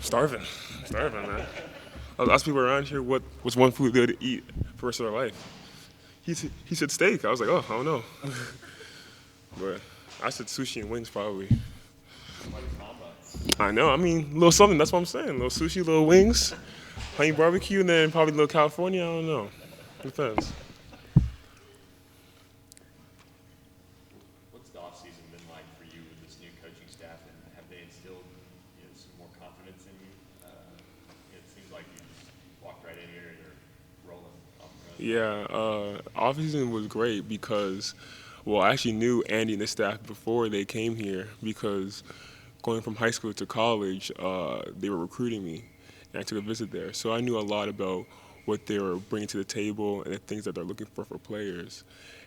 Starving, starving, man. Lots of people around here. What's one food they would eat for the rest of their life? He said steak. I was like, oh, I don't know. But I said sushi and wings probably. I know. I mean, a little something. That's what I'm saying. A little sushi, little wings, honey barbecue, and then probably a little California. I don't know. Depends. What's the off season been like for you with this new coaching staff, and have they instilled some more confidence in you? It seems like you just walked right in here and you're rolling off the run. Yeah, off season was great because, well, I actually knew Andy and the staff before they came here because going from high school to college, they were recruiting me, and I took a visit there. So I knew a lot about what they were bringing to the table and the things that they're looking for players.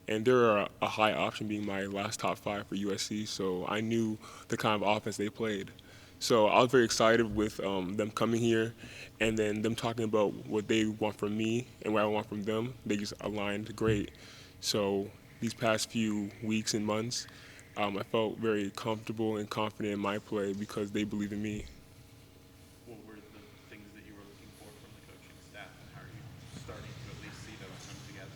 And they're a high option being my last top five for USC, so I knew the kind of offense they played. So I was very excited with them coming here and then them talking about what they want from me and what I want from them. They just aligned great. So these past few weeks and months, I felt very comfortable and confident in my play because they believe in me. What were the things that you were looking for from the coaching staff, and how are you starting to at least see those come together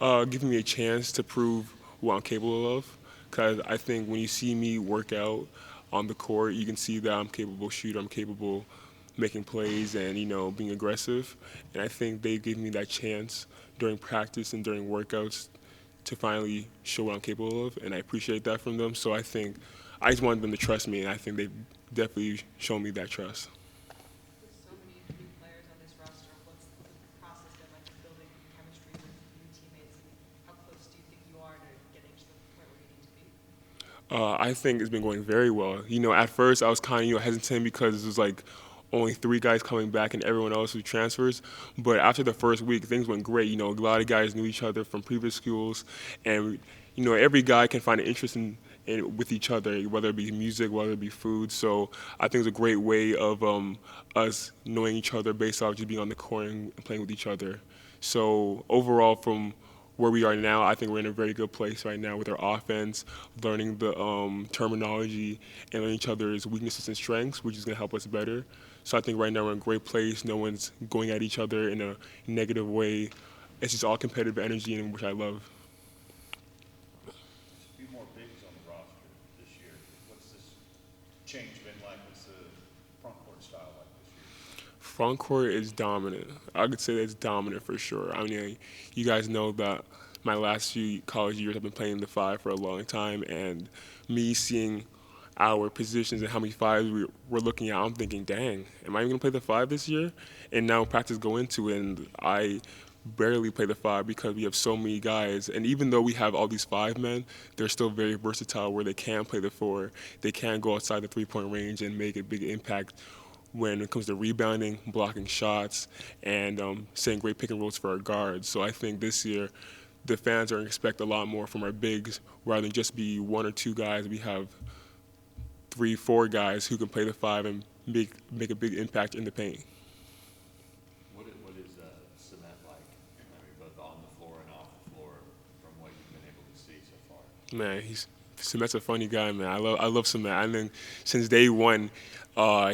early on? Giving me a chance to prove what I'm capable of. Because I think when you see me work out on the court, you can see that I'm capable shooter, I'm capable making plays and, being aggressive. And I think they gave me that chance during practice and during workouts to finally show what I'm capable of. And I appreciate that from them. So I think I just wanted them to trust me, and I think they've definitely shown me that trust. With so many new players on this roster, what's the process been like of building chemistry with new teammates, and how close do you think you are to getting to the point where you need to be? I think it's been going very well. At first I was kind of hesitant because it was like only three guys coming back and everyone else who transfers. But after the first week, things went great. A lot of guys knew each other from previous schools, and every guy can find an interest in with each other, whether it be music, whether it be food. So I think it's a great way of us knowing each other based off just being on the court and playing with each other. So overall, from where we are now, I think we're in a very good place right now with our offense, learning the terminology and learning each other's weaknesses and strengths, which is going to help us better. So I think right now we're in a great place. No one's going at each other in a negative way. It's just all competitive energy, and which I love. A few more bigs on the roster this year. What's this change been like? What's the front court style like this year? Front court is dominant. I could say it's dominant for sure. I mean, you guys know that my last few college years I've been playing the five for a long time, and me seeing our positions and how many fives we're looking at, I'm thinking, dang, am I even going to play the five this year? And now practice go into it, and I barely play the five because we have so many guys. And even though we have all these five men, they're still very versatile where they can play the four. They can go outside the three-point range and make a big impact when it comes to rebounding, blocking shots, and setting great pick and rolls for our guards. So I think this year the fans are going to expect a lot more from our bigs rather than just be one or two guys. We have 3, 4 guys who can play the five and make a big impact in the paint. What is cement like? I mean, both on the floor and off the floor, from what you've been able to see so far. Man, Cement's a funny guy, man. I love Cement. I think since day one,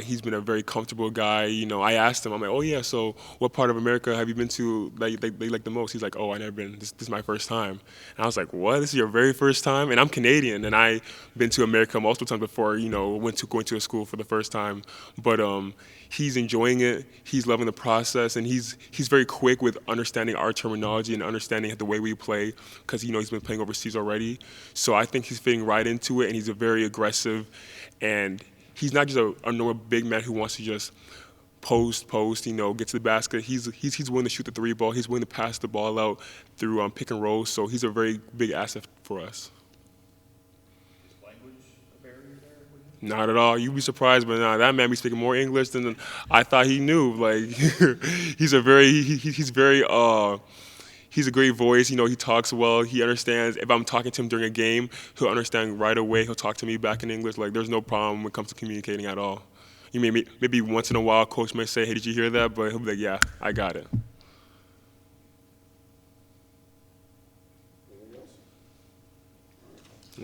he's been a very comfortable guy. I asked him, I'm like, oh yeah, so what part of America have you been to that they like the most? He's like, oh, I never been. This is my first time. And I was like, what? This is your very first time? And I'm Canadian, and I've been to America multiple times before. Going to a school for the first time. But he's enjoying it. He's loving the process, and he's very quick with understanding our terminology and understanding the way we play because he's been playing overseas already. So I think he's fitting right into it, and he's a very aggressive, and he's not just a normal big man who wants to just post, get to the basket. He's willing to shoot the three ball. He's willing to pass the ball out through pick and roll. So he's a very big asset for us. Is language a barrier there with him? Not at all. You'd be surprised, but nah, that man be speaking more English than I thought he knew. Like he's a great voice. He talks well. He understands. If I'm talking to him during a game, he'll understand right away. He'll talk to me back in English. Like there's no problem when it comes to communicating at all. Maybe once in a while, coach might say, "Hey, did you hear that?" But he'll be like, "Yeah, I got it."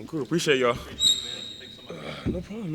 Cool. Appreciate y'all. Thanks so much. No problem.